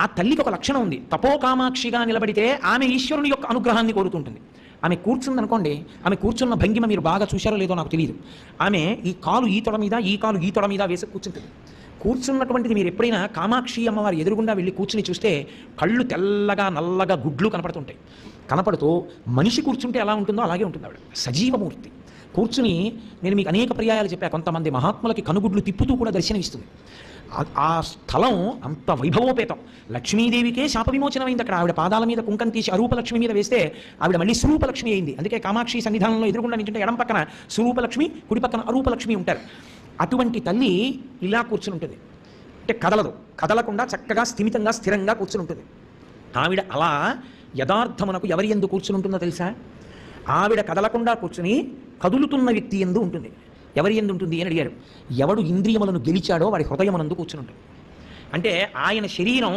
ఆ తల్లికి ఒక లక్షణం ఉంది, తపోకామాక్షిగా నిలబడితే ఆమె ఈశ్వరుని యొక్క అనుగ్రహాన్ని కోరుతుంటుంది. ఆమె కూర్చుందనుకోండి, ఆమె కూర్చున్న భంగిమ మీరు బాగా చూశారో లేదో నాకు తెలియదు. ఆమె ఈ కాలు ఈ తొడ మీద, ఈ కాలు ఈ తొడ మీద వేసి కూర్చుంటుంది. కూర్చున్నటువంటిది మీరు ఎప్పుడైనా కామాక్షి అమ్మవారి ఎదురుగుండా వెళ్ళి కూర్చుని చూస్తే కళ్ళు తెల్లగా నల్లగా గుడ్లు కనపడుతుంటాయి. కనపడుతూ మనిషి కూర్చుంటే ఎలా ఉంటుందో అలాగే ఉంటుంది ఆవిడ, సజీవమూర్తి. కూర్చుని నేను మీకు అనేక పర్యాయాలు చెప్పా, కొంతమంది మహాత్ములకి కనుగుడ్లు తిప్పుతూ కూడా దర్శనమిస్తుంది. ఆ స్థలం అంత వైభవోపేతం. లక్ష్మీదేవికే శాప విమోచనమైంది అక్కడ. ఆవిడ పాదాల మీద కుంకం తీసి అరూపలక్ష్మి మీద వేస్తే ఆవిడ మళ్ళీ స్వరూపలక్ష్మి అయింది. అందుకే కామాక్షి సన్నిధానంలో ఎదురుగుండా నించుంటే ఎడం పక్కన స్వరూపలక్ష్మి, కుడి పక్కన అరూపలక్ష్మి ఉంటారు. అటువంటి తల్లి ఇలా కూర్చుని ఉంటుంది, అంటే కదలదు, కదలకుండా చక్కగా స్థిమితంగా స్థిరంగా కూర్చుని ఉంటుంది. ఆవిడ అలా యథార్థమునకు ఎవరి యందు కూర్చుని ఉంటుందో తెలుసా? ఆవిడ కదలకుండా కూర్చుని కదులుతున్న వ్యక్తి యందు ఉంటుంది. ఎవరి యందు ఉంటుంది అని అడిగారు. ఎవడు ఇంద్రియములను గెలిచాడో వాడి హృదయమునందు కూర్చుని ఉంటుంది. అంటే ఆయన శరీరం